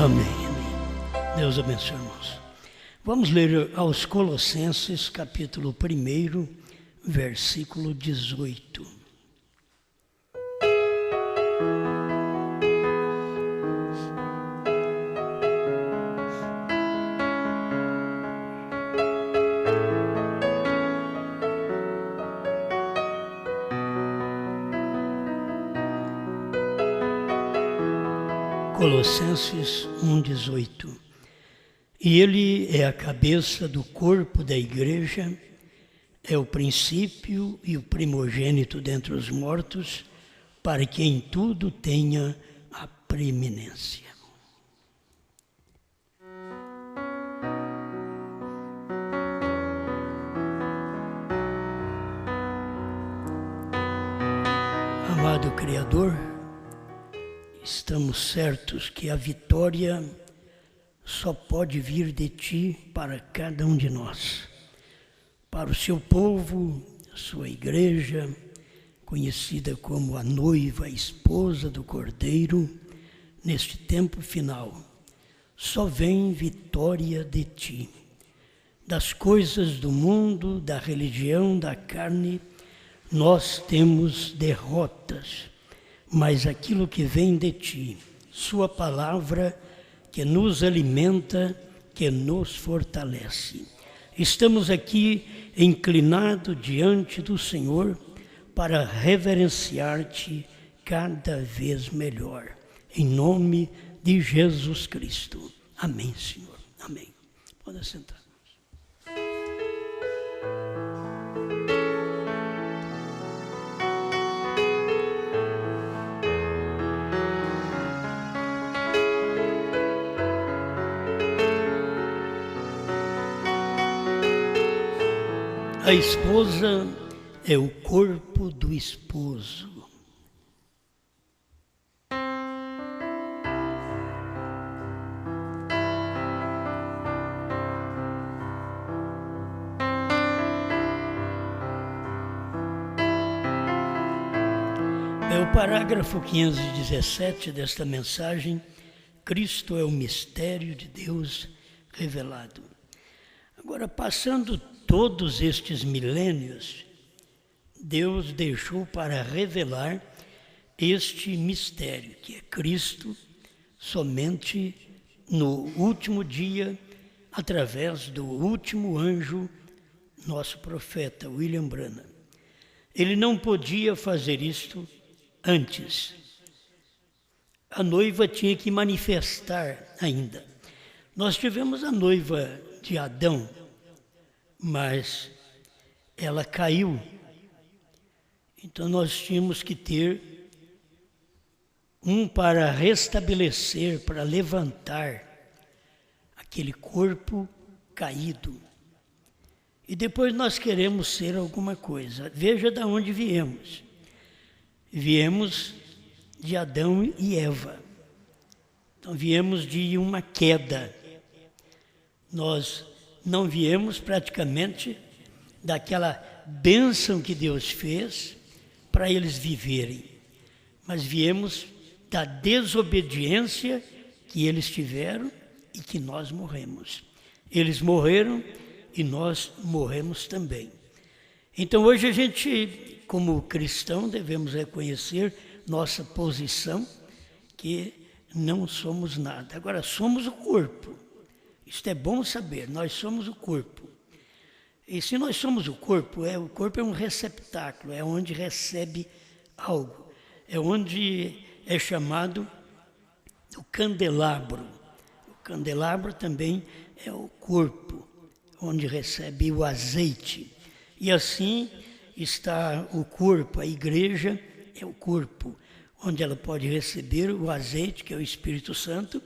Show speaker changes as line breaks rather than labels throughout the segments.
Amém, amém. Deus abençoe, irmãos. Vamos ler aos Colossenses, capítulo 1, versículo 18. Colossenses 1,18. E ele é a cabeça do corpo da igreja, é o princípio e o primogênito dentre os mortos, para que em tudo tenha a preeminência. Amado Criador, estamos certos que a vitória só pode vir de Ti para cada um de nós, para o Seu povo, a Sua igreja, conhecida como a noiva, a esposa do Cordeiro, neste tempo final. Só vem vitória de Ti. Das coisas do mundo, da religião, da carne, nós temos derrotas, mas aquilo que vem de Ti, Sua palavra, que nos alimenta, que nos fortalece. Estamos aqui inclinados diante do Senhor para reverenciar-te cada vez melhor. Em nome de Jesus Cristo. Amém, Senhor. Amém. Pode sentar. A esposa é o corpo do esposo. É o parágrafo 517 desta mensagem. Cristo é o mistério de Deus revelado. Agora, passando todos estes milênios, Deus deixou para revelar este mistério, que é Cristo, somente no último dia, através do último anjo, nosso profeta, William Branham. Ele não podia fazer isto antes. A noiva tinha que manifestar ainda. Nós tivemos a noiva de Adão, mas ela caiu. Então nós tínhamos que ter um para restabelecer, para levantar aquele corpo caído. E depois nós queremos ser alguma coisa. Veja de onde viemos. Viemos de Adão e Eva. Então viemos de uma queda. Nós não viemos praticamente daquela bênção que Deus fez para eles viverem, mas viemos da desobediência que eles tiveram e que nós morremos. Eles morreram e nós morremos também. Então hoje a gente, como cristão, devemos reconhecer nossa posição, que não somos nada. Agora, somos o corpo. Isto é bom saber, nós somos o corpo. E se nós somos o corpo é um receptáculo, é onde recebe algo. É onde é chamado o candelabro. O candelabro também é o corpo, onde recebe o azeite. E assim está o corpo, a igreja é o corpo, onde ela pode receber o azeite, que é o Espírito Santo,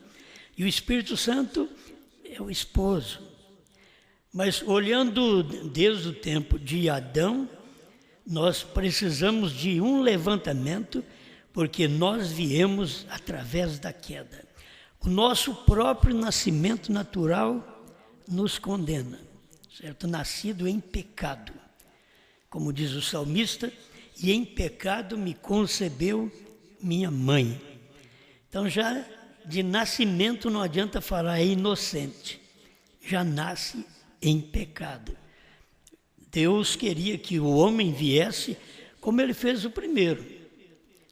e o Espírito Santo é o esposo. Mas olhando desde o tempo de Adão, nós precisamos de um levantamento, porque nós viemos através da queda. O nosso próprio nascimento natural nos condena, certo? Nascido em pecado. Como diz o salmista, e em pecado me concebeu minha mãe. Então já de nascimento não adianta falar, é inocente. Já nasce em pecado. Deus queria que o homem viesse como ele fez o primeiro.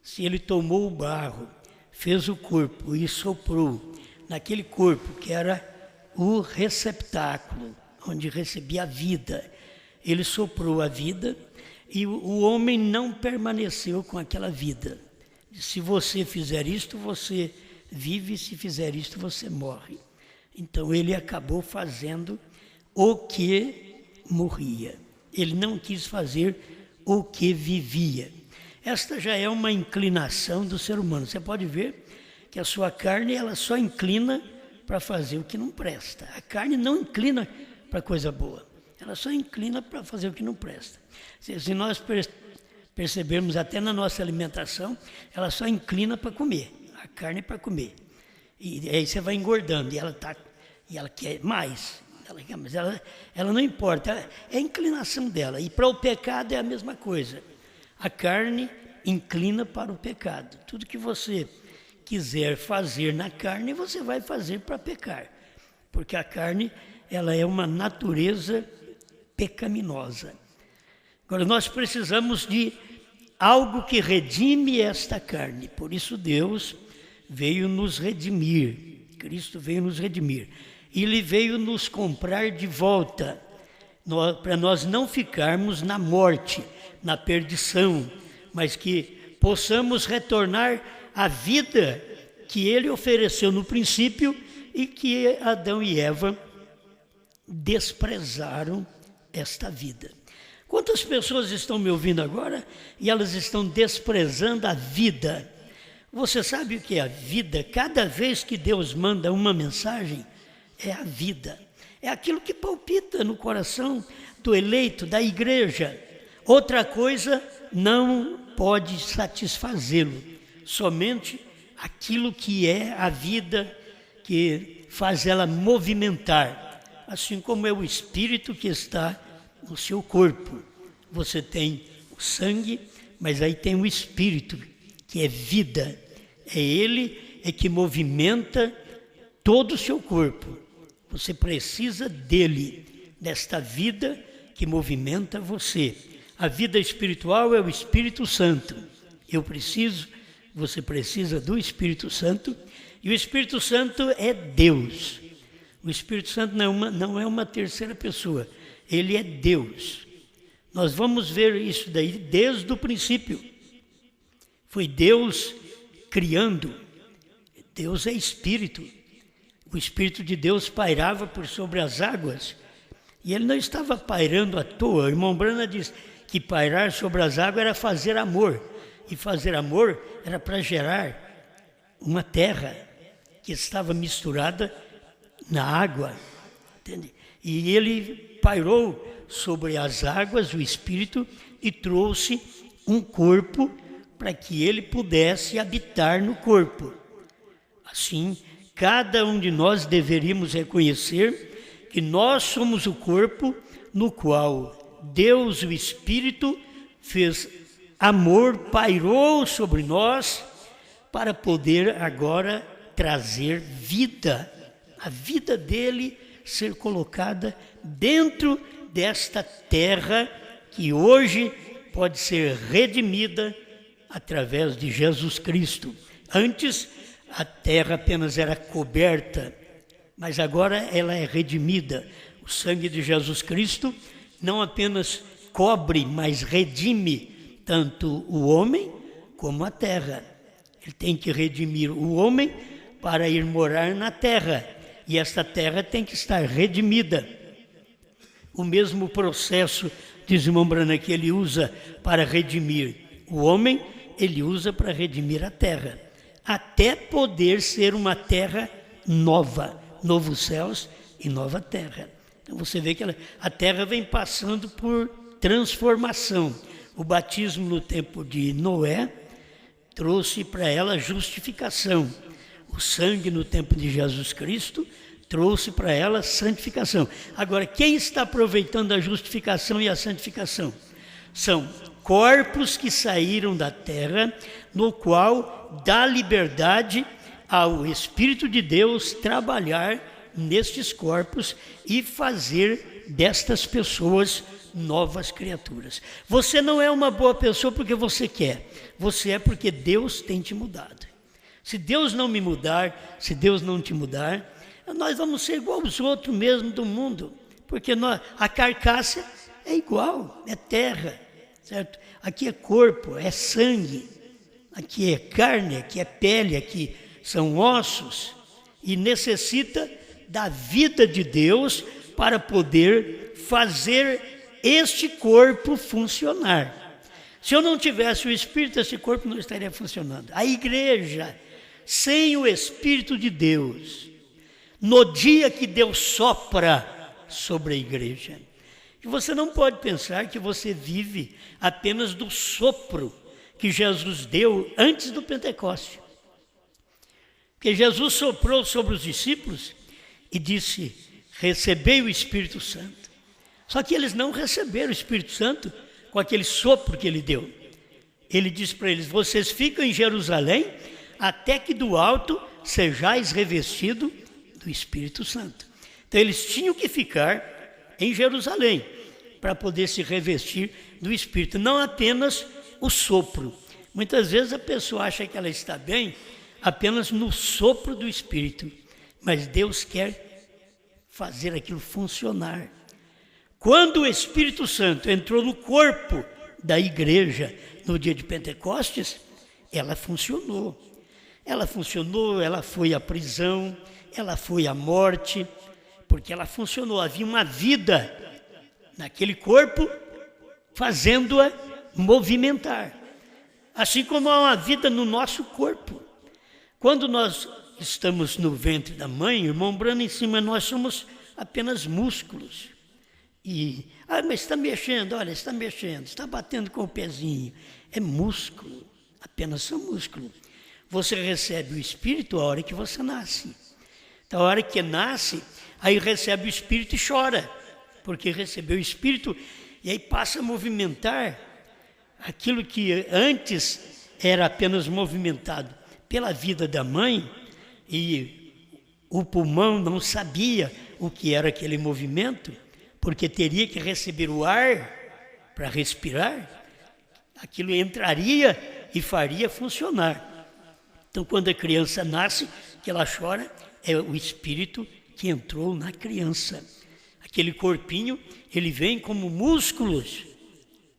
Se ele tomou o barro, fez o corpo e soprou naquele corpo que era o receptáculo, onde recebia a vida, ele soprou a vida e o homem não permaneceu com aquela vida. Se você fizer isto, você vive, se fizer isto, você morre. Então ele acabou fazendo o que morria. Ele não quis fazer o que vivia. Esta já é uma inclinação do ser humano. Você pode ver que a sua carne ela só inclina para fazer o que não presta. A carne não inclina para coisa boa. Ela só inclina para fazer o que não presta. Se nós percebermos até na nossa alimentação, ela só inclina para comer. A carne é para comer. E aí você vai engordando e ela quer mais. Mas ela não importa, é a inclinação dela. E para o pecado é a mesma coisa. A carne inclina para o pecado. Tudo que você quiser fazer na carne, você vai fazer para pecar. Porque a carne, ela é uma natureza pecaminosa. Agora, nós precisamos de algo que redime esta carne. Por isso Deus veio nos redimir. Cristo veio nos redimir. Ele veio nos comprar de volta, para nós não ficarmos na morte, na perdição, mas que possamos retornar à vida que Ele ofereceu no princípio e que Adão e Eva desprezaram esta vida. Quantas pessoas estão me ouvindo agora e elas estão desprezando a vida? Você sabe o que é a vida? Cada vez que Deus manda uma mensagem, é a vida. É aquilo que palpita no coração do eleito, da igreja. Outra coisa não pode satisfazê-lo. Somente aquilo que é a vida que faz ela movimentar. Assim como é o espírito que está no seu corpo. Você tem o sangue, mas aí tem o espírito, que é vida. É ele que movimenta todo o seu corpo. Você precisa dele, desta vida que movimenta você. A vida espiritual é o Espírito Santo. Você precisa do Espírito Santo, e o Espírito Santo é Deus. O Espírito Santo não é uma terceira pessoa, ele é Deus. Nós vamos ver isso daí desde o princípio. Foi Deus criando. Deus é Espírito. O Espírito de Deus pairava por sobre as águas, e ele não estava pairando à toa. O irmão Brana diz que pairar sobre as águas era fazer amor, e fazer amor era para gerar uma terra que estava misturada na água, entende? E ele pairou sobre as águas, o Espírito, e trouxe um corpo para que ele pudesse habitar no corpo. Assim, cada um de nós deveríamos reconhecer que nós somos o corpo no qual Deus, o Espírito, fez amor, pairou sobre nós para poder agora trazer vida. A vida dele ser colocada dentro desta terra que hoje pode ser redimida através de Jesus Cristo. Antes, a terra apenas era coberta, mas agora ela é redimida. O sangue de Jesus Cristo não apenas cobre, mas redime tanto o homem como a terra. Ele tem que redimir o homem para ir morar na terra, e esta terra tem que estar redimida. O mesmo processo, diz o irmão Brana, que ele usa para redimir o homem, ele usa para redimir a terra, até poder ser uma terra nova, novos céus e nova terra. Então você vê que a terra vem passando por transformação. O batismo no tempo de Noé trouxe para ela justificação. O sangue no tempo de Jesus Cristo trouxe para ela santificação. Agora, quem está aproveitando a justificação e a santificação? São corpos que saíram da terra, no qual dá liberdade ao Espírito de Deus trabalhar nestes corpos e fazer destas pessoas novas criaturas. Você não é uma boa pessoa porque você quer, você é porque Deus tem te mudado. Se Deus não me mudar, se Deus não te mudar, nós vamos ser igual aos outros mesmo do mundo, porque a carcaça é igual, é terra, certo? Aqui é corpo, é sangue, aqui é carne, aqui é pele, aqui são ossos, e necessita da vida de Deus para poder fazer este corpo funcionar. Se eu não tivesse o Espírito, esse corpo não estaria funcionando. A igreja, sem o Espírito de Deus, no dia que Deus sopra sobre a igreja, e você não pode pensar que você vive apenas do sopro que Jesus deu antes do Pentecoste. Porque Jesus soprou sobre os discípulos e disse: recebei o Espírito Santo. Só que eles não receberam o Espírito Santo com aquele sopro que ele deu. Ele disse para eles: vocês ficam em Jerusalém até que do alto sejais revestido do Espírito Santo. Então eles tinham que ficar em Jerusalém para poder se revestir do Espírito, não apenas o sopro. Muitas vezes a pessoa acha que ela está bem apenas no sopro do Espírito, mas Deus quer fazer aquilo funcionar. Quando o Espírito Santo entrou no corpo da igreja no dia de Pentecostes, ela funcionou. Ela funcionou, ela foi à prisão, ela foi à morte, porque ela funcionou. Havia uma vida naquele corpo, fazendo-a movimentar. Assim como há uma vida no nosso corpo. Quando nós estamos no ventre da mãe, irmão Brano ensina, nós somos apenas músculos. Mas está mexendo, olha, está mexendo, está batendo com o pezinho. É músculo, apenas são músculo. Você recebe o Espírito a hora que você nasce. Então, a hora que nasce, aí recebe o Espírito e chora, porque recebeu o Espírito e aí passa a movimentar aquilo que antes era apenas movimentado pela vida da mãe, e o pulmão não sabia o que era aquele movimento, porque teria que receber o ar para respirar, aquilo entraria e faria funcionar. Então, quando a criança nasce, que ela chora, é o Espírito que entrou na criança. Aquele corpinho, ele vem como músculos,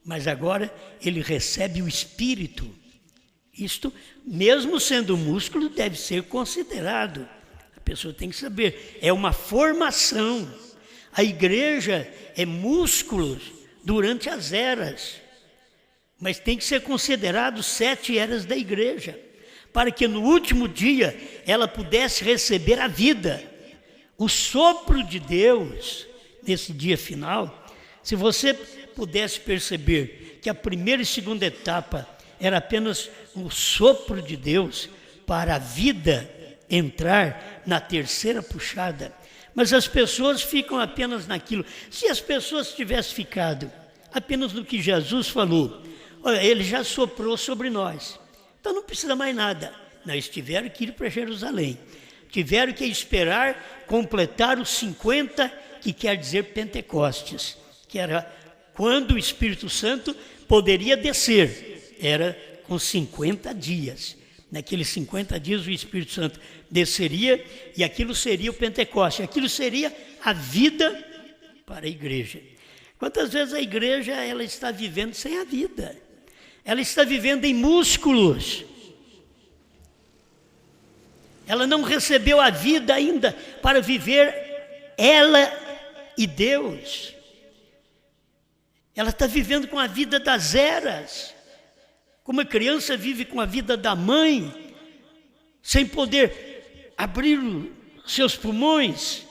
mas agora ele recebe o Espírito. Isto, mesmo sendo músculo, deve ser considerado. A pessoa tem que saber, é uma formação. A igreja é músculos durante as eras, mas tem que ser considerado 7 eras da igreja, para que no último dia ela pudesse receber a vida, o sopro de Deus nesse dia final. Se você pudesse perceber que a primeira e segunda etapa era apenas um sopro de Deus para a vida entrar na terceira puxada, mas as pessoas ficam apenas naquilo. Se as pessoas tivessem ficado apenas no que Jesus falou, olha, ele já soprou sobre nós, então não precisa mais nada. Nós tiveram que ir para Jerusalém, tiveram que esperar completar os 50, que quer dizer Pentecostes, que era quando o Espírito Santo poderia descer, era com 50 dias. Naqueles 50 dias o Espírito Santo desceria e aquilo seria o Pentecoste, aquilo seria a vida para a igreja. Quantas vezes a igreja ela está vivendo sem a vida? Ela está vivendo em músculos. Ela não recebeu a vida ainda para viver ela e Deus. Ela está vivendo com a vida das eras. Como a criança vive com a vida da mãe, sem poder abrir os seus pulmões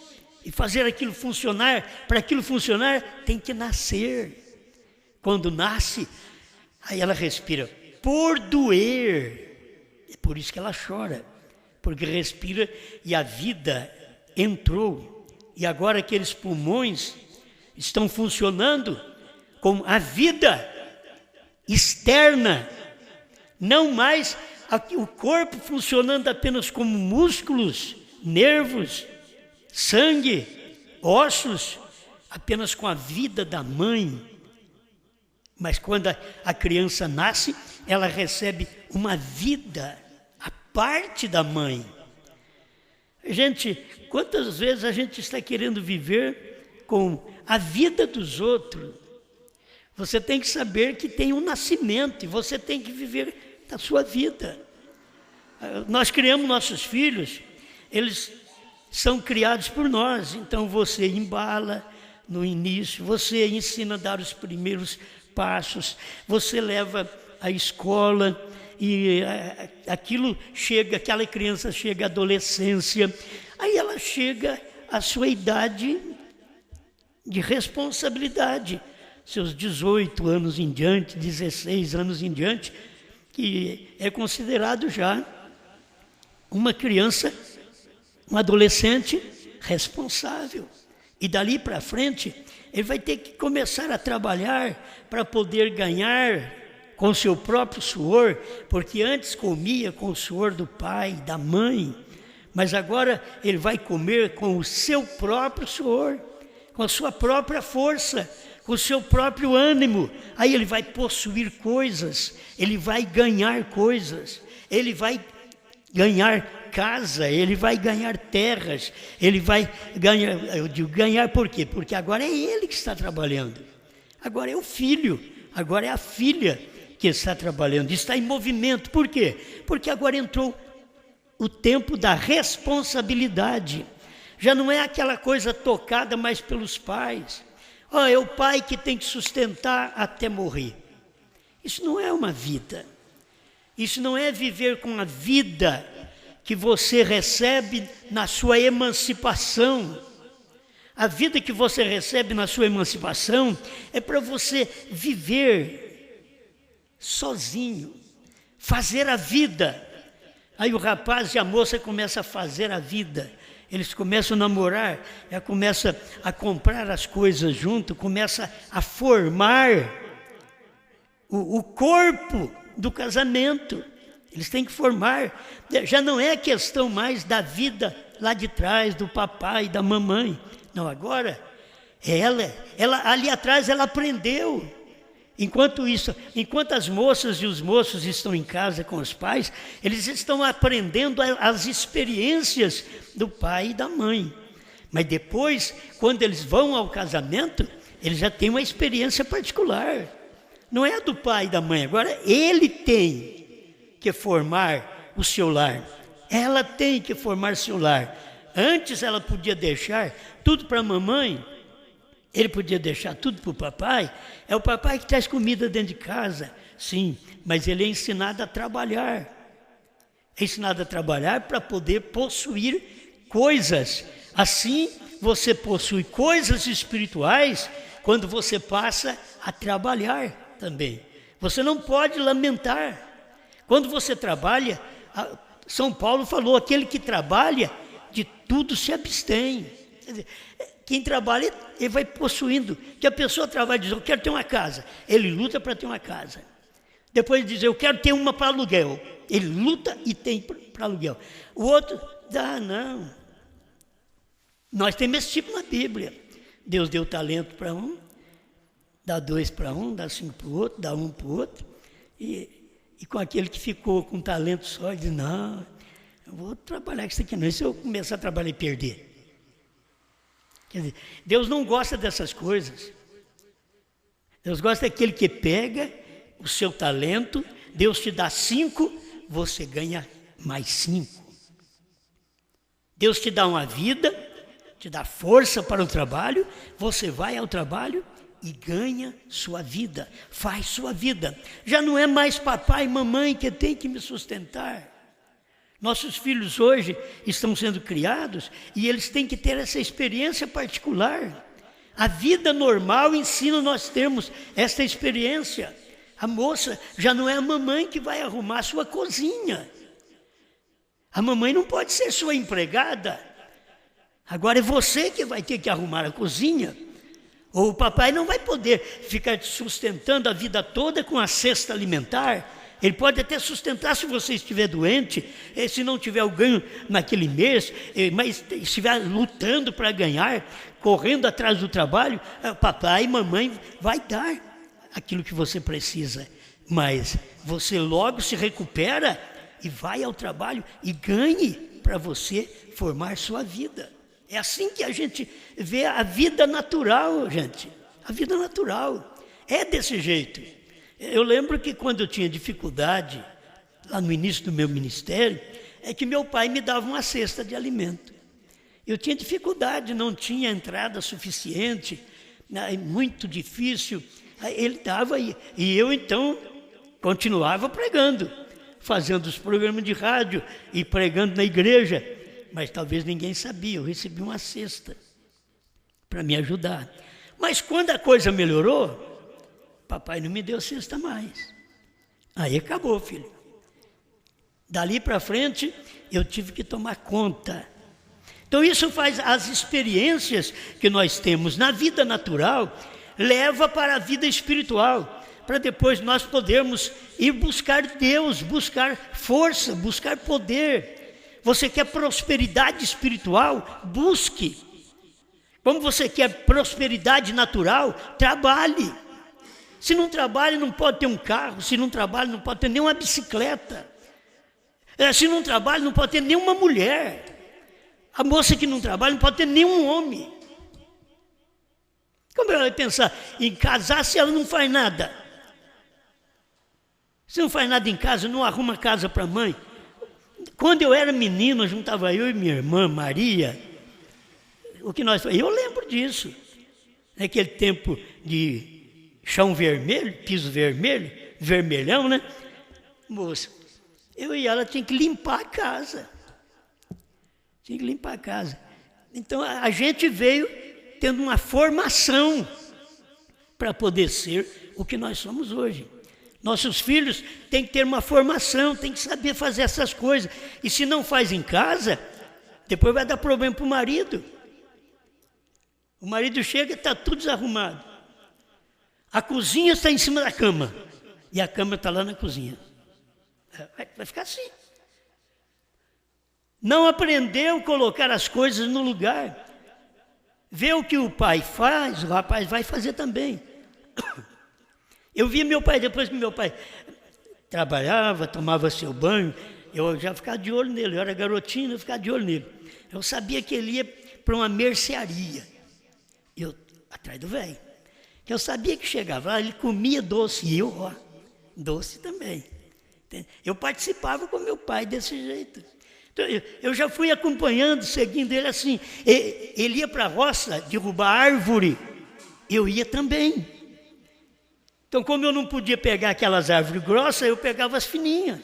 e fazer aquilo funcionar. Para aquilo funcionar, tem que nascer. Quando nasce, aí ela respira por doer. É por isso que ela chora, porque respira e a vida entrou. E agora aqueles pulmões estão funcionando com a vida externa, não mais o corpo funcionando apenas como músculos, nervos, sangue, ossos, apenas com a vida da mãe. Mas quando a criança nasce, ela recebe uma vida à parte da mãe. Gente, quantas vezes a gente está querendo viver com a vida dos outros? Você tem que saber que tem um nascimento e você tem que viver a sua vida. Nós criamos nossos filhos, eles são criados por nós, então você embala no início, você ensina a dar os primeiros passos, você leva à escola e aquela criança chega à adolescência, aí ela chega à sua idade de responsabilidade, seus 18 anos em diante, 16 anos em diante, que é considerado já uma criança, um adolescente responsável. E dali para frente, ele vai ter que começar a trabalhar para poder ganhar com seu próprio suor, porque antes comia com o suor do pai, da mãe, mas agora ele vai comer com o seu próprio suor, com a sua própria força, com o seu próprio ânimo. Aí ele vai possuir coisas, ele vai ganhar coisas, ele vai ganhar casa, ele vai ganhar terras, ele vai ganhar, eu digo ganhar por quê? Porque agora é ele que está trabalhando, agora é o filho, agora é a filha que está trabalhando, está em movimento. Por quê? Porque agora entrou o tempo da responsabilidade, já não é aquela coisa tocada mais pelos pais. É o pai que tem que sustentar até morrer. Isso não é uma vida, isso não é viver com a vida que você recebe na sua emancipação. A vida que você recebe na sua emancipação é para você viver sozinho, fazer a vida. Aí o rapaz e a moça começam a fazer a vida, eles começam a namorar, começam a comprar as coisas junto, começam a formar o corpo do casamento. Eles têm que formar, já não é questão mais da vida lá de trás, do papai, da mamãe. Não, agora, ela ali atrás ela aprendeu. Enquanto as moças e os moços estão em casa com os pais, eles estão aprendendo as experiências do pai e da mãe. Mas depois, quando eles vão ao casamento, eles já têm uma experiência particular. Não é a do pai e da mãe, agora ele tem que formar o seu lar. Ela tem que formar seu lar. Antes ela podia deixar tudo para a mamãe, ele podia deixar tudo para o papai. É o papai que traz comida dentro de casa, sim, mas ele é ensinado a trabalhar. É ensinado a trabalhar para poder possuir coisas. Assim, você possui coisas espirituais quando você passa a trabalhar também. Você não pode lamentar. Quando você trabalha, São Paulo falou, aquele que trabalha, de tudo se abstém. Quer dizer, quem trabalha, ele vai possuindo. Que a pessoa trabalha e diz, eu quero ter uma casa. Ele luta para ter uma casa. Depois ele diz, eu quero ter uma para aluguel. Ele luta e tem para aluguel. O outro, não. Nós temos esse tipo na Bíblia. Deus deu talento para um, dá 2 para um, dá 5 para o outro, dá 1 para o outro. E com aquele que ficou com talento só, ele diz, não, eu vou trabalhar com isso aqui não. E se eu começar a trabalhar e perder? Quer dizer, Deus não gosta dessas coisas. Deus gosta daquele que pega o seu talento, Deus te dá 5, você ganha mais 5. Deus te dá uma vida, te dá força para o trabalho, você vai ao trabalho e ganha sua vida, faz sua vida. Já não é mais papai e mamãe que tem que me sustentar. Nossos filhos hoje estão sendo criados e eles têm que ter essa experiência particular. A vida normal ensina nós termos essa experiência. A moça já não é a mamãe que vai arrumar a sua cozinha. A mamãe não pode ser sua empregada. Agora é você que vai ter que arrumar a cozinha. Ou o papai não vai poder ficar te sustentando a vida toda com a cesta alimentar. Ele pode até sustentar se você estiver doente, se não tiver o ganho naquele mês, mas estiver lutando para ganhar, correndo atrás do trabalho, papai e mamãe vai dar aquilo que você precisa. Mas você logo se recupera e vai ao trabalho e ganhe para você formar sua vida. É assim que a gente vê a vida natural, gente. A vida natural é desse jeito. Eu lembro que quando eu tinha dificuldade, lá no início do meu ministério, é que meu pai me dava uma cesta de alimento. Eu tinha dificuldade, não tinha entrada suficiente, muito difícil. Ele dava e eu então continuava pregando, fazendo os programas de rádio e pregando na igreja. Mas talvez ninguém sabia, eu recebi uma cesta para me ajudar. Mas quando a coisa melhorou, papai não me deu cesta mais. Aí acabou, filho. Dali para frente, eu tive que tomar conta. Então isso faz as experiências que nós temos na vida natural, leva para a vida espiritual, para depois nós podermos ir buscar Deus, buscar força, buscar poder. Você quer prosperidade espiritual? Busque. Como você quer prosperidade natural? Trabalhe. Se não trabalha, não pode ter um carro. Se não trabalha, não pode ter nenhuma bicicleta. Se não trabalha, não pode ter nenhuma mulher. A moça que não trabalha não pode ter nenhum homem. Como ela vai pensar em casar se ela não faz nada? Se não faz nada em casa, não arruma casa para a mãe. Quando eu era menino, juntava eu e minha irmã Maria, o que nós fazíamos? Eu lembro disso. Naquele tempo de chão vermelho, piso vermelho, vermelhão, né? Moça, eu e ela tinha que limpar a casa. Tinha que limpar a casa. Então a gente veio tendo uma formação para poder ser o que nós somos hoje. Nossos filhos têm que ter uma formação, têm que saber fazer essas coisas. E se não faz em casa, depois vai dar problema para o marido. O marido chega e está tudo desarrumado. A cozinha está em cima da cama. E a cama está lá na cozinha. Vai ficar assim. Não aprendeu a colocar as coisas no lugar. Vê o que o pai faz, o rapaz vai fazer também. Eu via meu pai, depois que meu pai trabalhava, tomava seu banho, eu já ficava de olho nele, eu era garotinho, eu ficava de olho nele. Eu sabia que ele ia para uma mercearia, eu atrás do velho. Eu sabia que chegava lá, ele comia doce, e eu, doce também. Eu participava com meu pai desse jeito. Então, eu já fui acompanhando, seguindo ele assim. Ele ia para a roça derrubar árvore, eu ia também. Então, como eu não podia pegar aquelas árvores grossas, eu pegava as fininhas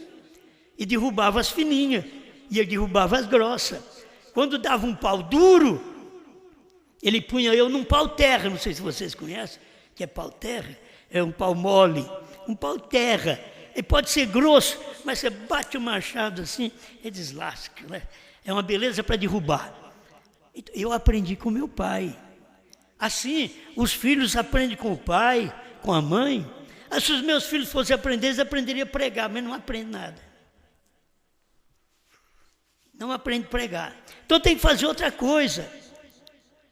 e derrubava as fininhas, e eu derrubava as grossas. Quando dava um pau duro, ele punha eu num pau terra, não sei se vocês conhecem, que é pau terra, é um pau mole, um pau terra. Ele pode ser grosso, mas você bate o machado assim, ele deslasca, né? É uma beleza para derrubar. Eu aprendi com meu pai. Assim, os filhos aprendem com o pai, com a mãe. Se os meus filhos fossem aprender, eles aprenderiam a pregar, mas não aprendem nada. Não aprendem a pregar. Então tem que fazer outra coisa.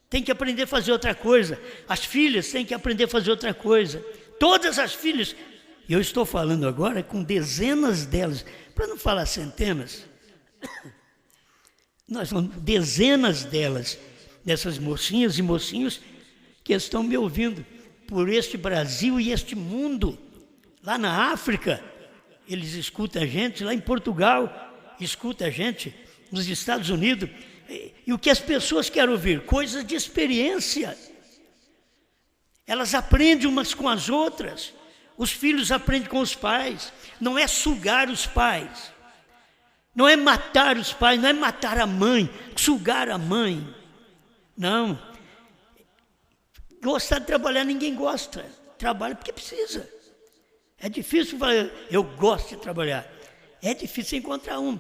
Tem que aprender a fazer outra coisa. As filhas têm que aprender a fazer outra coisa. Todas as filhas. Eu estou falando agora com dezenas delas, para não falar centenas. Nós falamos dezenas delas, dessas mocinhas e mocinhos que estão me ouvindo por este Brasil e este mundo. Lá na África, eles escutam a gente, lá em Portugal, escutam a gente, nos Estados Unidos. E o que as pessoas querem ouvir? Coisas de experiência. Elas aprendem umas com as outras. Os filhos aprendem com os pais. Não é sugar os pais. Não é matar os pais, não é matar a mãe, sugar a mãe. Não. Gostar de trabalhar, ninguém gosta. Trabalha porque precisa. É difícil falar, eu gosto de trabalhar. É difícil encontrar um.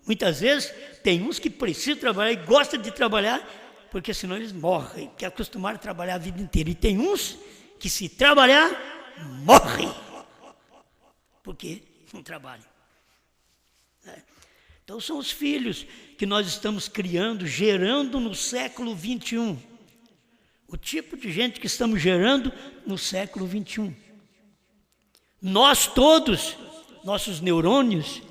Muitas vezes tem uns que precisam trabalhar e gostam de trabalhar, porque senão eles morrem, que acostumaram a trabalhar a vida inteira. E tem uns que se trabalhar, morrem. Porque não trabalham. Então são os filhos que nós estamos criando, gerando no século 21. O tipo de gente que estamos gerando no século 21. Nós todos, nossos neurônios,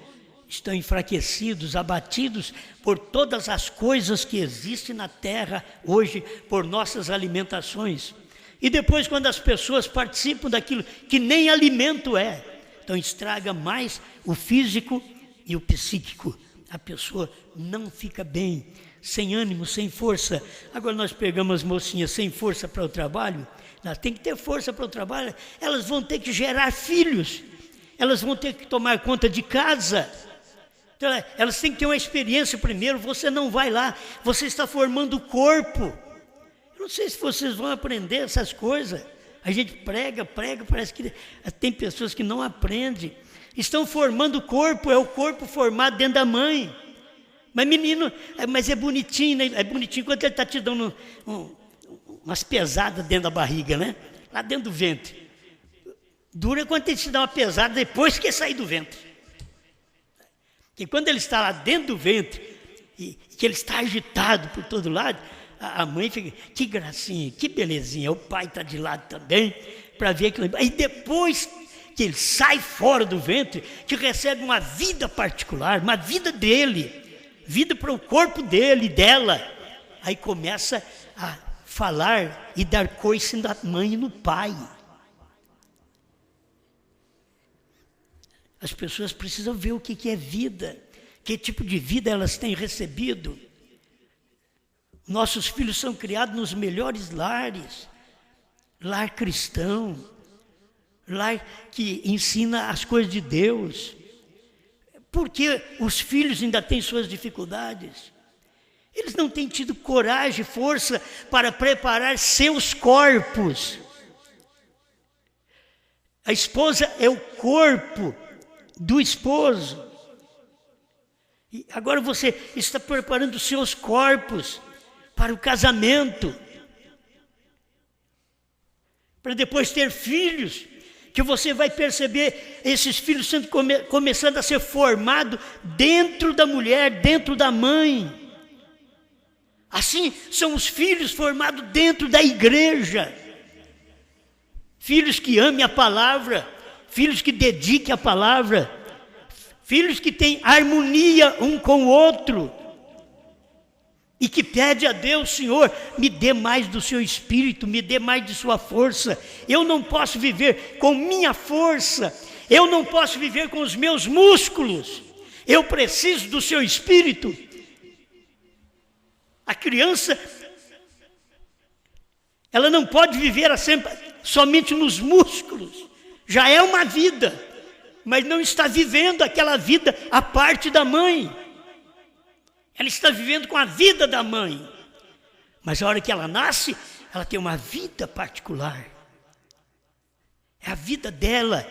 estão enfraquecidos, abatidos por todas as coisas que existem na Terra hoje, por nossas alimentações. E depois, quando as pessoas participam daquilo que nem alimento é, então estraga mais o físico e o psíquico. A pessoa não fica bem, sem ânimo, sem força. Agora nós pegamos as mocinhas sem força para o trabalho, elas têm que ter força para o trabalho, elas vão ter que gerar filhos, elas vão ter que tomar conta de casa. Então, elas têm que ter uma experiência primeiro. Você não vai lá, você está formando o corpo. Eu não sei se vocês vão aprender essas coisas. A gente prega, parece que tem pessoas que não aprendem. Estão formando o corpo, é o corpo formado dentro da mãe. Mas menino, mas é bonitinho, né? É bonitinho quando ele está te dando umas pesadas dentro da barriga, né? Lá dentro do ventre. Dura quando ele te dá uma pesada depois que sair do ventre. Porque quando ele está lá dentro do ventre, e que ele está agitado por todo lado, a mãe fica, que gracinha, que belezinha. O pai está de lado também, para ver aquilo. Aí depois que ele sai fora do ventre, que recebe uma vida particular, uma vida dele, vida para o corpo dele e dela, aí começa a falar e dar coice na mãe e no pai. As pessoas precisam ver o que é vida, que tipo de vida elas têm recebido. Nossos filhos são criados nos melhores lares, lar cristão, lar que ensina as coisas de Deus. Porque os filhos ainda têm suas dificuldades. Eles não têm tido coragem, força para preparar seus corpos. A esposa é o corpo do esposo. E agora você está preparando os seus corpos para o casamento, para depois ter filhos, que você vai perceber esses filhos sendo começando a ser formados dentro da mulher, dentro da mãe. Assim são os filhos formados dentro da igreja. Filhos que amem a palavra, filhos que dediquem a palavra, filhos que têm harmonia um com o outro e que pede a Deus, Senhor, me dê mais do seu espírito, me dê mais de sua força. Eu não posso viver com minha força, eu não posso viver com os meus músculos, eu preciso do seu espírito. A criança, ela não pode viver somente nos músculos. Já é uma vida, mas não está vivendo aquela vida à parte da mãe. Ela está vivendo com a vida da mãe. Mas a hora que ela nasce, ela tem uma vida particular. É a vida dela.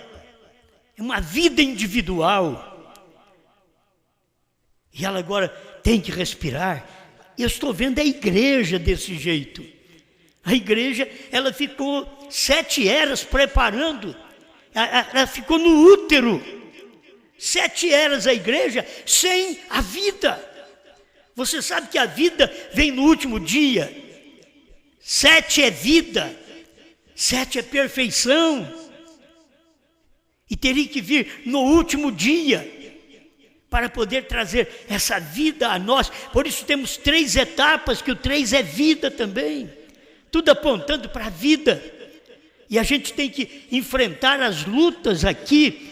É uma vida individual. E ela agora tem que respirar. Eu estou vendo a igreja desse jeito. A igreja, ela ficou 7 eras preparando. Ela ficou no útero. 7 eras a igreja sem a vida. Você sabe que a vida vem no último dia. 7 é vida. 7 é perfeição. E teria que vir no último dia para poder trazer essa vida a nós. Por isso temos 3 etapas, que o 3 é vida também. Tudo apontando para a vida. E a gente tem que enfrentar as lutas aqui,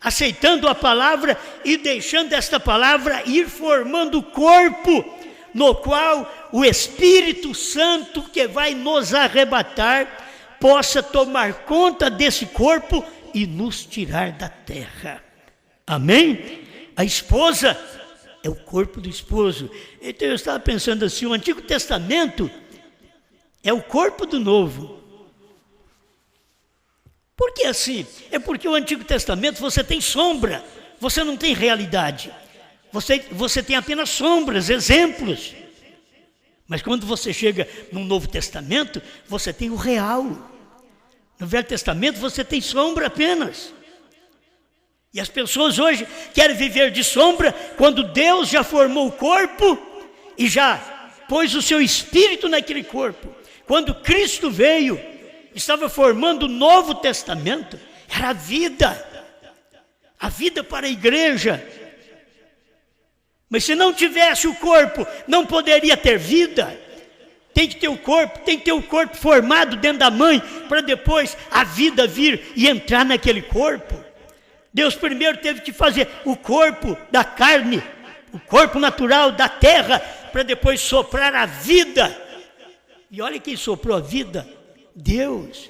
aceitando a palavra e deixando esta palavra ir formando o corpo, no qual o Espírito Santo, que vai nos arrebatar, possa tomar conta desse corpo e nos tirar da terra. Amém? A esposa é o corpo do esposo. Então eu estava pensando assim, o Antigo Testamento é o corpo do Novo. Por que assim? É porque o Antigo Testamento você tem sombra, você não tem realidade. Você tem apenas sombras, exemplos. Mas quando você chega no Novo Testamento, você tem o real. No Velho Testamento você tem sombra apenas. E as pessoas hoje querem viver de sombra, quando Deus já formou o corpo e já pôs o seu espírito naquele corpo. Quando Cristo veio, estava formando o Novo Testamento, era a vida para a igreja. Mas se não tivesse o corpo, não poderia ter vida. Tem que ter o corpo, tem que ter o corpo formado dentro da mãe, para depois a vida vir e entrar naquele corpo. Deus primeiro teve que fazer o corpo da carne, o corpo natural da terra, para depois soprar a vida. E olha quem soprou a vida: Deus.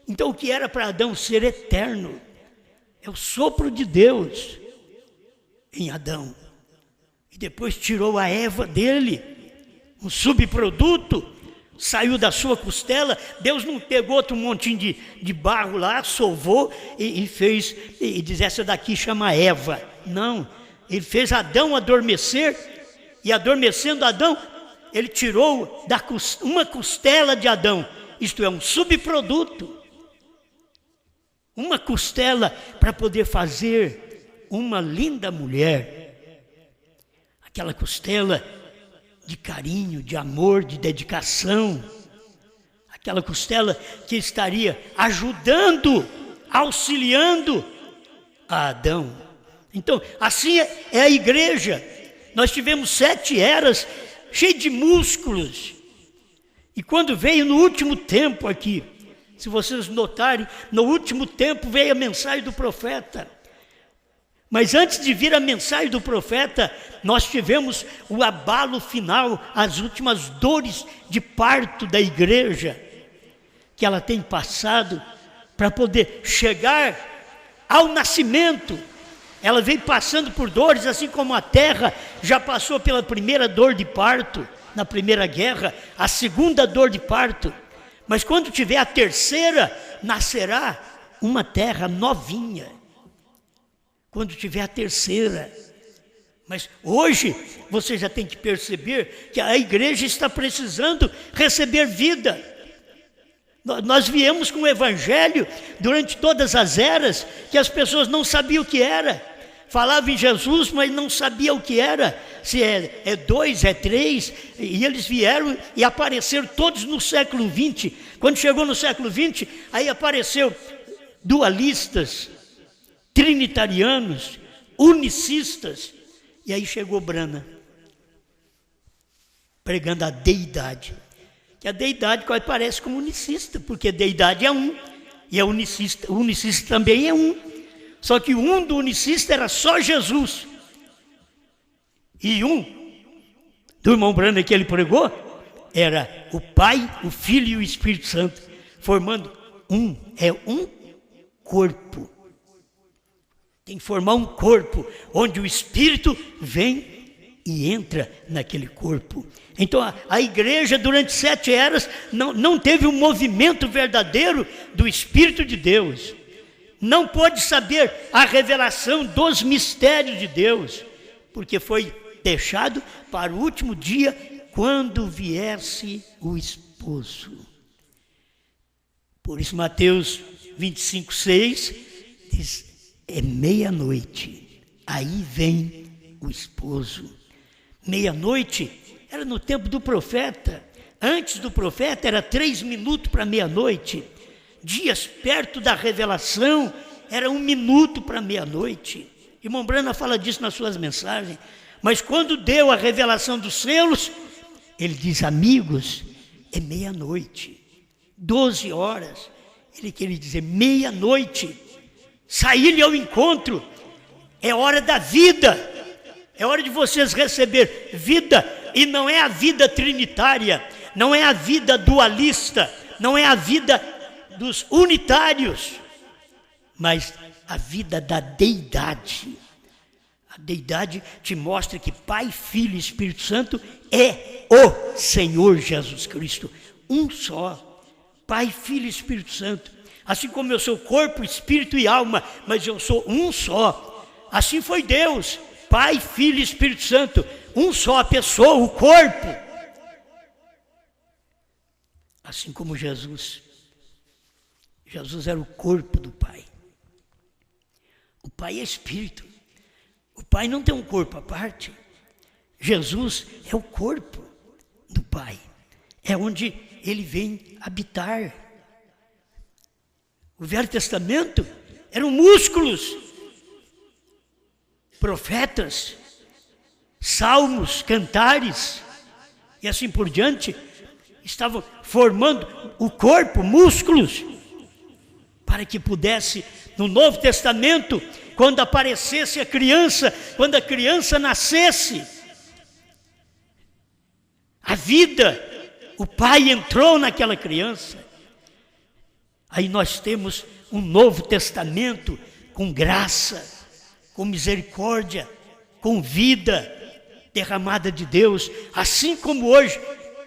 Então o que era para Adão ser eterno, é o sopro de Deus em Adão. E depois tirou a Eva dele, um subproduto, saiu da sua costela. Deus não pegou outro montinho de barro lá, sovou e fez, e diz, essa daqui chama Eva. Não, ele fez Adão adormecer, e adormecendo Adão, ele tirou uma costela de Adão, isto é, um subproduto, uma costela para poder fazer uma linda mulher. Aquela costela de carinho, de amor, de dedicação. Aquela costela que estaria ajudando, auxiliando a Adão. Então, assim é a igreja. Nós tivemos 7 eras, cheias de músculos. E quando veio no último tempo aqui, se vocês notarem, no último tempo veio a mensagem do profeta. Mas antes de vir a mensagem do profeta, nós tivemos o abalo final, as últimas dores de parto da igreja, que ela tem passado para poder chegar ao nascimento. Ela vem passando por dores, assim como a terra já passou pela primeira dor de parto, na primeira guerra, a segunda dor de parto. Mas quando tiver a terceira, nascerá uma terra novinha. Quando tiver a terceira. Mas hoje você já tem que perceber que a igreja está precisando receber vida. Nós viemos com o evangelho durante todas as eras, que as pessoas não sabiam o que era. Falavam em Jesus, mas não sabiam o que era. Se é 2, é 3, e eles vieram e apareceram todos no século 20. Quando chegou no século 20, aí apareceu dualistas, trinitarianos, unicistas, e aí chegou Brana, pregando a deidade, que a deidade quase parece como unicista, porque a deidade é um, e a unicista, o unicista também é um, só que um do unicista era só Jesus, e um do irmão Brana que ele pregou, era o Pai, o Filho e o Espírito Santo, formando um corpo. Tem que formar um corpo, onde o Espírito vem e entra naquele corpo. Então a igreja durante 7 eras não teve um movimento verdadeiro do Espírito de Deus. Não pôde saber a revelação dos mistérios de Deus, porque foi deixado para o último dia, quando viesse o esposo. Por isso Mateus 25:6 diz: é meia-noite, aí vem o esposo. Meia-noite era no tempo do profeta. Antes do profeta era 3 minutos para meia-noite. Dias perto da revelação era 1 minuto para meia-noite. Irmão Brana fala disso nas suas mensagens. Mas quando deu a revelação dos selos, ele diz: amigos, é meia-noite, 12 horas. Ele queria dizer meia-noite. Sair-lhe ao encontro, é hora da vida, é hora de vocês receber vida, e não é a vida trinitária, não é a vida dualista, não é a vida dos unitários, mas a vida da deidade. A deidade te mostra que Pai, Filho e Espírito Santo é o Senhor Jesus Cristo, um só, Pai, Filho e Espírito Santo. Assim como eu sou corpo, espírito e alma, mas eu sou um só. Assim foi Deus, Pai, Filho e Espírito Santo, um só, a pessoa, o corpo. Assim como Jesus era o corpo do Pai. O Pai é Espírito. O Pai não tem um corpo à parte. Jesus é o corpo do Pai. É onde Ele vem habitar. O Velho Testamento eram músculos, profetas, salmos, cantares e assim por diante, estavam formando o corpo, músculos, para que pudesse, no Novo Testamento, quando aparecesse a criança, quando a criança nascesse, a vida, o Pai entrou naquela criança. Aí nós temos um Novo Testamento com graça, com misericórdia, com vida derramada de Deus, assim como hoje,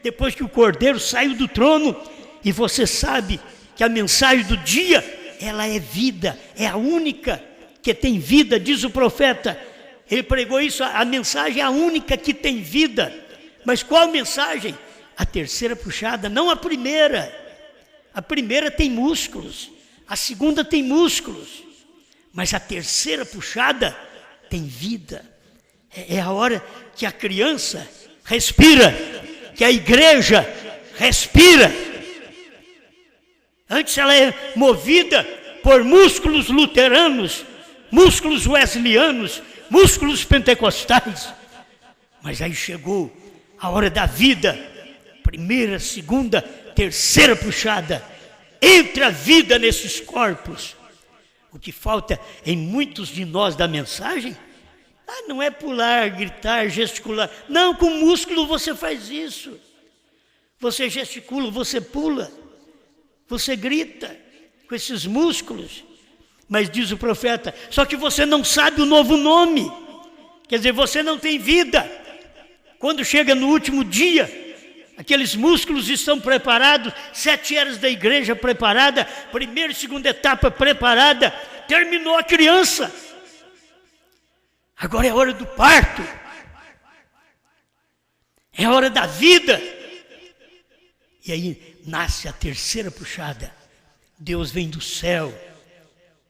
depois que o Cordeiro saiu do trono, e você sabe que a mensagem do dia, ela é vida, é a única que tem vida, diz o profeta. Ele pregou isso, a mensagem é a única que tem vida. Mas qual mensagem? A terceira puxada, não a primeira. A primeira tem músculos, a segunda tem músculos, mas a terceira puxada tem vida. É a hora que a criança respira, que a igreja respira. Antes ela é movida por músculos luteranos, músculos wesleyanianos, músculos pentecostais. Mas aí chegou a hora da vida, primeira, segunda, terceira puxada, entra a vida nesses corpos. O que falta em muitos de nós da mensagem, não é pular, gritar, gesticular. Não, com músculo você faz isso. Você gesticula, você pula, você grita com esses músculos. Mas diz o profeta, só que você não sabe o novo nome. Quer dizer, você não tem vida. Quando chega no último dia, aqueles músculos estão preparados, 7 eras da igreja preparada, primeira e segunda etapa preparada, terminou a criança. Agora é a hora do parto, é a hora da vida. E aí nasce a terceira puxada. Deus vem do céu,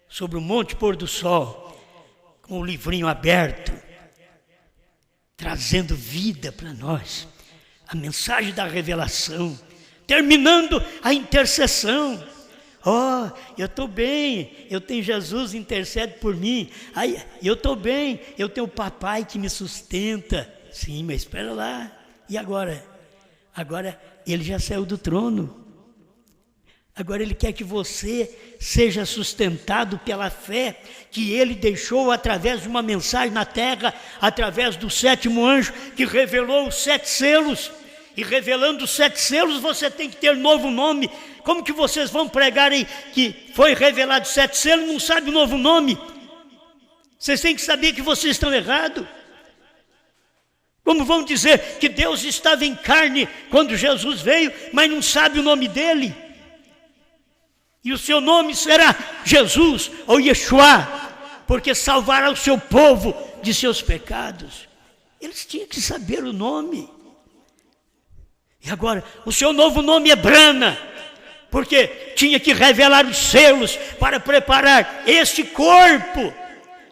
sobre o monte pôr do sol, com o livrinho aberto, trazendo vida para nós. A mensagem da revelação, terminando a intercessão. Eu estou bem, eu tenho Jesus intercede por mim. Eu estou bem, eu tenho o papai que me sustenta. Sim, mas espera lá. E agora? Agora ele já saiu do trono. Agora ele quer que você seja sustentado pela fé que ele deixou através de uma mensagem na terra, através do 7º anjo que revelou os 7 selos. E revelando os 7 selos, você tem que ter novo nome. Como que vocês vão pregar aí que foi revelado 7 selos e não sabe o novo nome? Vocês têm que saber que vocês estão errados. Como vão dizer que Deus estava em carne quando Jesus veio, mas não sabe o nome dele? E o seu nome será Jesus ou Yeshua, porque salvará o seu povo de seus pecados. Eles tinham que saber o nome. E agora, o seu novo nome é Brana, porque tinha que revelar os selos para preparar este corpo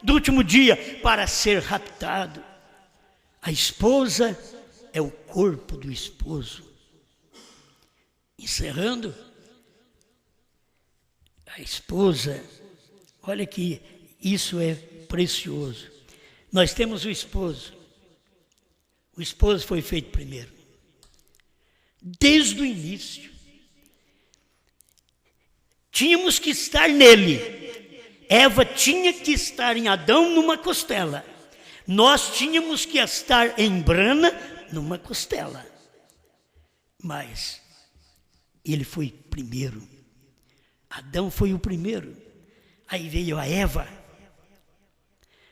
do último dia para ser raptado. A esposa é o corpo do esposo. Encerrando, a esposa, olha que isso é precioso. Nós temos o esposo. O esposo foi feito primeiro. Desde o início. Tínhamos que estar nele. Eva tinha que estar em Adão numa costela. Nós tínhamos que estar em Brana numa costela. Mas ele foi primeiro. Adão foi o primeiro. Aí veio a Eva.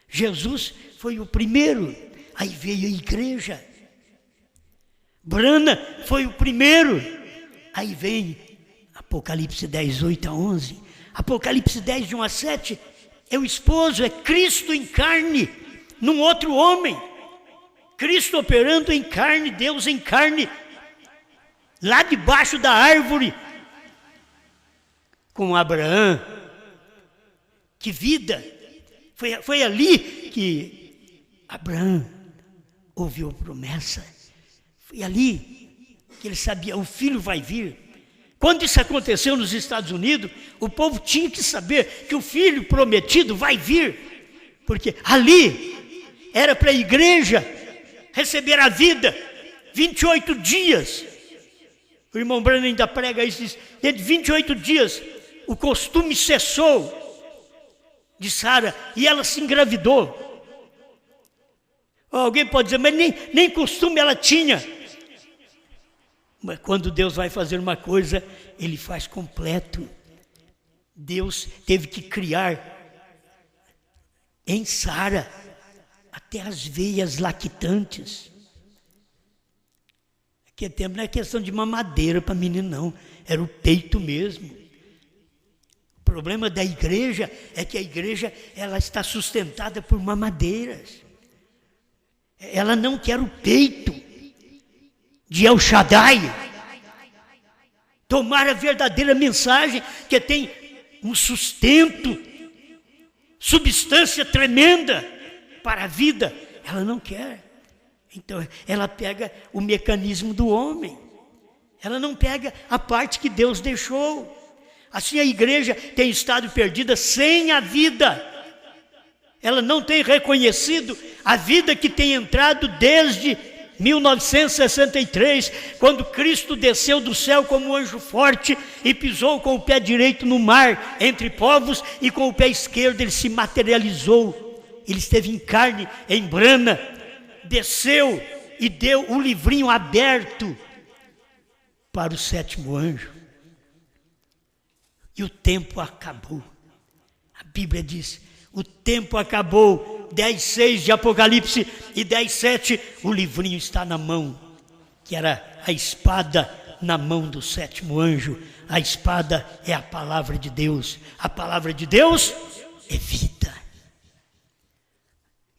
Jesus foi o primeiro. Aí veio a igreja. Brana foi o primeiro. Aí vem Apocalipse 10, 8 a 11. Apocalipse 10, de 1 a 7. É o esposo, é Cristo em carne, num outro homem. Cristo operando em carne, Deus em carne, lá debaixo da árvore, com Abraão. Que vida! Foi ali que Abraão ouviu a promessa. Foi ali que ele sabia, o filho vai vir. Quando isso aconteceu nos Estados Unidos, o povo tinha que saber que o filho prometido vai vir. Porque ali era para a igreja receber a vida 28 dias. O irmão Branham ainda prega isso, diz, dentro de 28 dias o costume cessou de Sara e ela se engravidou. Alguém pode dizer, mas nem costume ela tinha. Mas quando Deus vai fazer uma coisa, Ele faz completo. Deus teve que criar em Sara até as veias lactantes. Naquele tempo não é questão de mamadeira para menino, não. Era o peito mesmo. O problema da igreja é que a igreja ela está sustentada por mamadeiras. Ela não quer o peito de El Shaddai. Tomar a verdadeira mensagem que tem um sustento, substância tremenda para a vida. Ela não quer. Então ela pega o mecanismo do homem. Ela não pega a parte que Deus deixou. Assim a igreja tem estado perdida sem a vida. Ela não tem reconhecido a vida que tem entrado desde 1963, quando Cristo desceu do céu como um anjo forte e pisou com o pé direito no mar entre povos e com o pé esquerdo ele se materializou. Ele esteve em carne, em brana, desceu e deu o livrinho aberto para o sétimo anjo. E o tempo acabou. A Bíblia diz, o tempo acabou. 10:6 de Apocalipse e 10:7, o livrinho está na mão, que era a espada na mão do sétimo anjo. A espada é a palavra de Deus. A palavra de Deus é vida.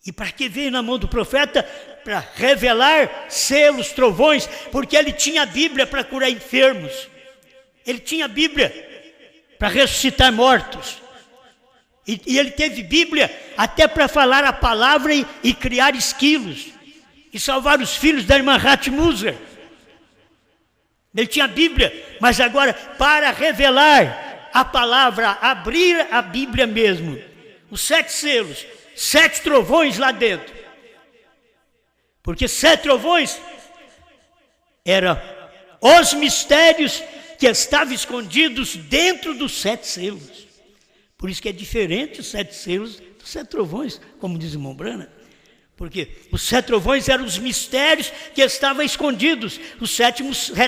E para que veio na mão do profeta? Para revelar selos, trovões, porque ele tinha a Bíblia para curar enfermos. Ele tinha a Bíblia para ressuscitar mortos. E ele teve Bíblia até para falar a palavra e criar esquilos. E salvar os filhos da irmã Ratmuser. Ele tinha a Bíblia, mas agora para revelar a palavra, abrir a Bíblia mesmo. Os 7 selos, 7 trovões lá dentro. Porque 7 trovões eram os mistérios que estavam escondidos dentro dos 7 selos. Por isso que é diferente os 7 selos dos 7 trovões, como diz o irmão Branham. Porque os 7 trovões eram os mistérios que estavam escondidos. Os 7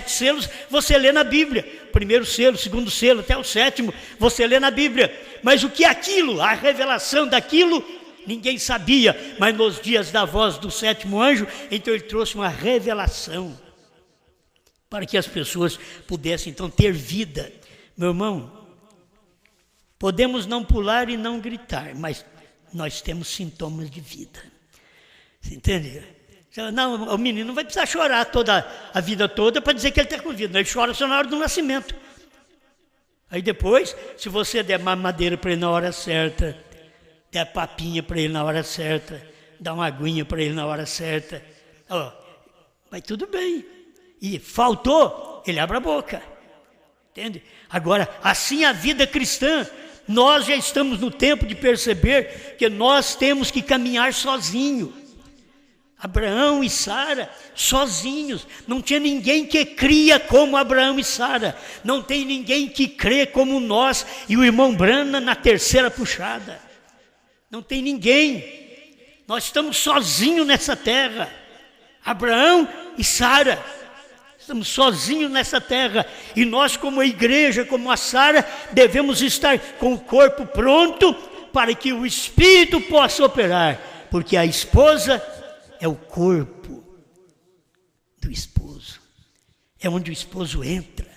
selos você lê na Bíblia. Primeiro selo, segundo selo, até o 7º você lê na Bíblia. Mas o que é aquilo? A revelação daquilo, ninguém sabia. Mas nos dias da voz do 7º anjo, então ele trouxe uma revelação. Para que as pessoas pudessem então ter vida. Meu irmão, podemos não pular e não gritar, mas nós temos sintomas de vida. Você entende? Não, o menino não vai precisar chorar toda a vida toda para dizer que ele está com vida. Ele chora só na hora do nascimento. Aí depois, se você der mamadeira para ele na hora certa, der papinha para ele na hora certa, dar uma aguinha para ele na hora certa, vai tudo bem. E faltou, ele abre a boca. Entende? Agora, assim a vida cristã, nós já estamos no tempo de perceber que nós temos que caminhar sozinhos. Abraão e Sara, sozinhos. Não tinha ninguém que cria como Abraão e Sara. Não tem ninguém que crê como nós e o irmão Branham na terceira puxada. Não tem ninguém. Nós estamos sozinhos nessa terra. Abraão e Sara. Estamos sozinhos nessa terra. E nós, como a igreja, como a Sara, devemos estar com o corpo pronto para que o Espírito possa operar. Porque a esposa é o corpo do esposo. É onde o esposo entra.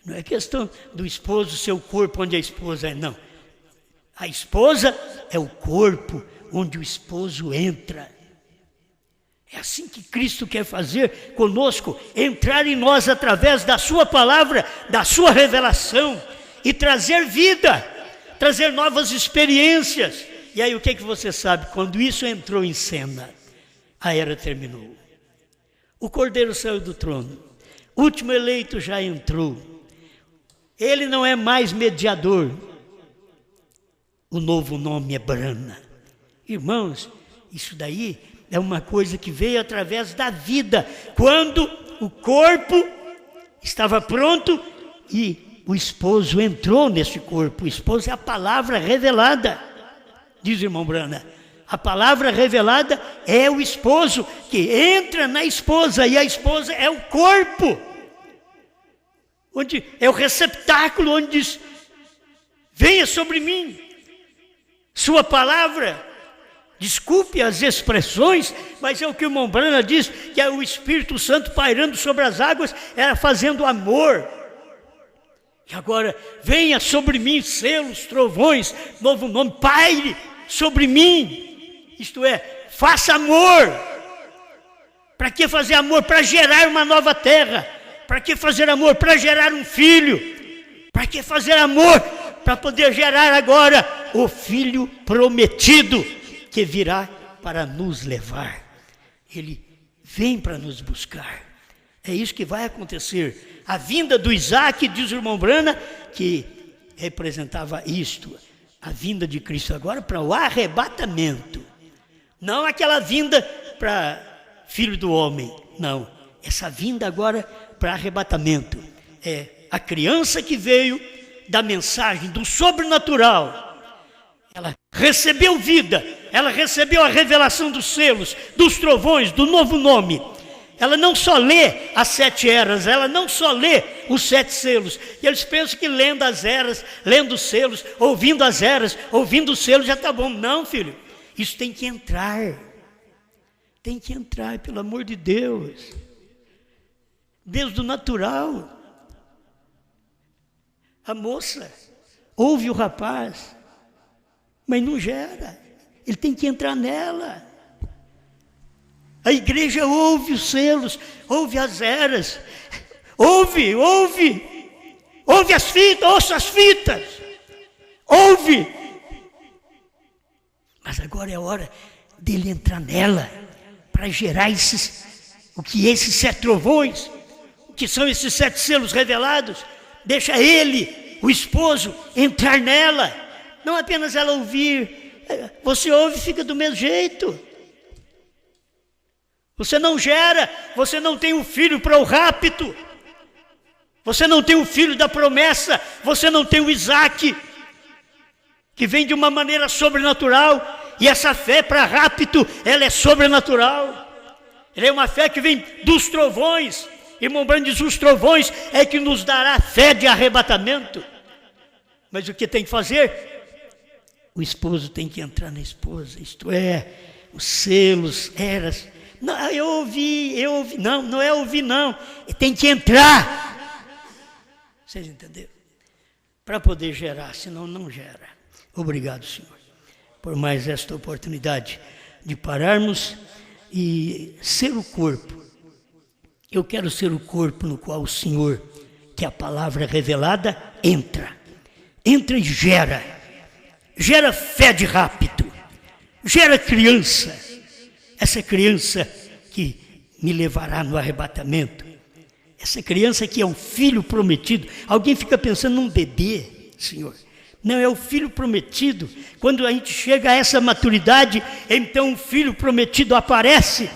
Não é questão do esposo ser o corpo onde a esposa é, não. A esposa é o corpo onde o esposo entra. É assim que Cristo quer fazer conosco, entrar em nós através da sua palavra, da sua revelação e trazer vida trazer novas experiências. E aí o que você sabe? Quando isso entrou em cena, a era terminou. O Cordeiro saiu do trono, o último eleito já entrou. Ele não é mais mediador. O novo nome é Brana. Irmãos, isso daí é uma coisa que veio através da vida, quando o corpo estava pronto e o esposo entrou nesse corpo. O esposo é a palavra revelada, diz o irmão Brana. A palavra revelada é o esposo que entra na esposa, e a esposa é o corpo, onde é o receptáculo, onde diz: venha sobre mim sua palavra. Desculpe as expressões, mas é o que o irmão Brana diz, que é o Espírito Santo pairando sobre as águas, era fazendo amor. E agora, venha sobre mim selos, trovões, novo nome, paire sobre mim. Isto é, faça amor. Para que fazer amor? Para gerar uma nova terra. Para que fazer amor? Para gerar um filho. Para que fazer amor? Para poder gerar agora o filho prometido, que virá para nos levar. Ele vem para nos buscar. É isso que vai acontecer. A vinda do Isaac, diz o irmão Brana, que representava isto, a vinda de Cristo agora para o arrebatamento. Não aquela vinda para filho do homem, não. Essa vinda agora para arrebatamento. É a criança que veio da mensagem do sobrenatural. Ela recebeu vida, ela recebeu a revelação dos selos, dos trovões, do novo nome. Ela não só lê as 7 eras, ela não só lê os 7 selos. E eles pensam que lendo as eras, lendo os selos, ouvindo as eras, ouvindo os selos já está bom. Não, filho, isso tem que entrar. Tem que entrar, pelo amor de Deus. Deus do natural. A moça ouve o rapaz, mas não gera. Ele tem que entrar nela. A igreja ouve os selos, ouve as eras, ouve as fitas, ouça as fitas, ouve. Mas agora é hora dele entrar nela, para gerar esses 7 trovões, o que são esses 7 selos revelados. Deixa ele, o esposo, entrar nela, não apenas ela ouvir. Você ouve e fica do mesmo jeito. Você não gera, você não tem o filho para o rapto, você não tem o filho da promessa, você não tem o Isaac, que vem de uma maneira sobrenatural, e essa fé para rapto, ela é sobrenatural. Ela é uma fé que vem dos trovões. Irmão Brana diz: os trovões é que nos dará fé de arrebatamento. Mas o que tem que fazer? O esposo tem que entrar na esposa, isto é, os selos, eras. Não, eu ouvi, não é ouvir não, tem que entrar. Vocês entenderam? Para poder gerar, senão não gera. Obrigado, Senhor, por mais esta oportunidade de pararmos e ser o corpo. Eu quero ser o corpo no qual o Senhor, que é a palavra revelada, entra e gera fé de rapto, gera criança. Essa criança que me levará no arrebatamento, essa criança que é um filho prometido. Alguém fica pensando num bebê, Senhor. Não, é o filho prometido. Quando a gente chega a essa maturidade, então o filho prometido aparece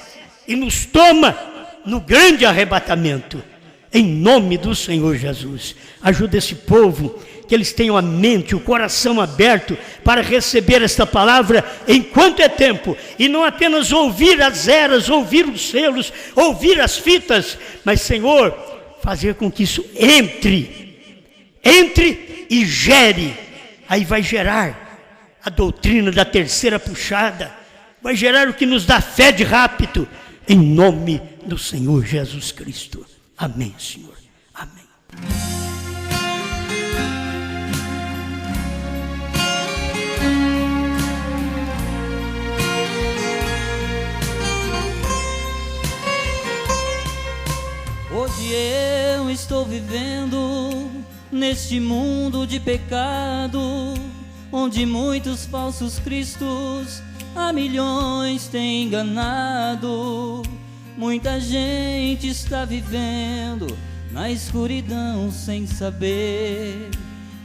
e nos toma no grande arrebatamento. Em nome do Senhor Jesus, ajuda esse povo, que eles tenham a mente, o coração aberto para receber esta palavra enquanto é tempo, e não apenas ouvir as eras, ouvir os selos, ouvir as fitas, mas, Senhor, fazer com que isso entre e gere. Aí vai gerar a doutrina da terceira puxada, vai gerar o que nos dá fé de rapto, em nome do Senhor Jesus Cristo. Amém, Senhor. Amém.
Hoje eu estou vivendo neste mundo de pecado, onde muitos falsos cristos a milhões têm enganado. Muita gente está vivendo na escuridão sem saber,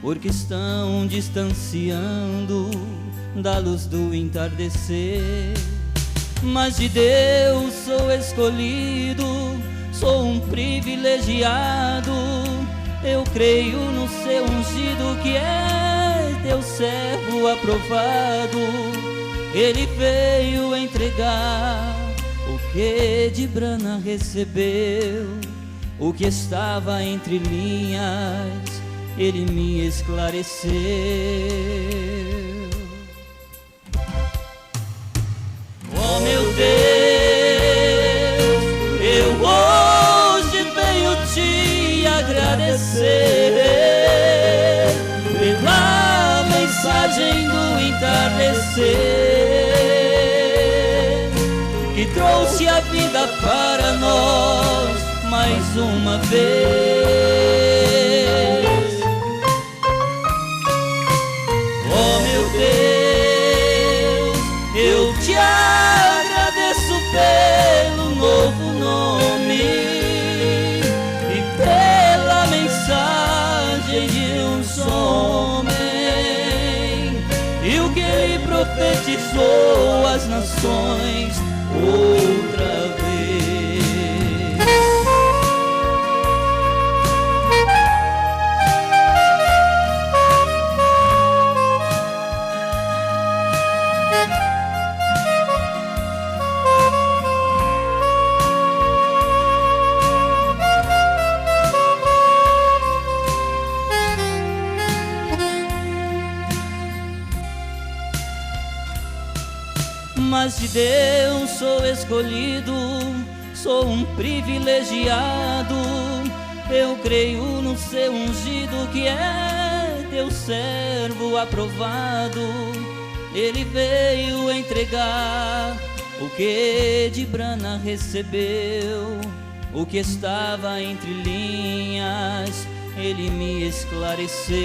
porque estão distanciando da luz do entardecer. Mas de Deus sou escolhido, sou um privilegiado. Eu creio no seu ungido, que é teu servo aprovado. Ele veio entregar o que de Brana recebeu, o que estava entre linhas, ele me esclareceu. Oh meu Deus, eu hoje venho te agradecer pela mensagem do entardecer, que trouxe a vida para nós mais uma vez. Oh meu Deus, eu te agradeço pelo novo nome e pela mensagem de um só homem, e o que ele profetizou às nações outra vez. Mas de Deus sou escolhido, sou um privilegiado. Eu creio no seu ungido, que é teu servo aprovado. Ele veio entregar o que de Brana recebeu, o que estava entre linhas, ele me esclareceu.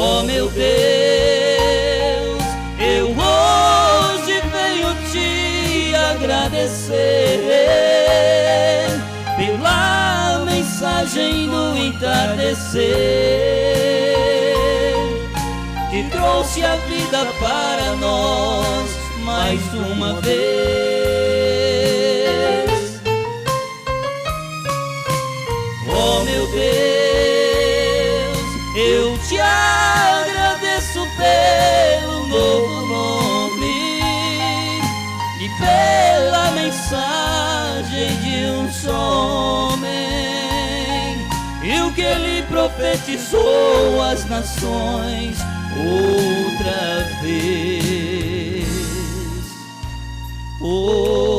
Oh meu Deus, eu hoje venho te agradecer pela mensagem do entardecer, que trouxe a vida para nós mais uma vez. Oh meu Deus, eu te agradeço pelo novo nome e pela mensagem de um só homem, e o que ele profetizou às nações outra vez. Oh,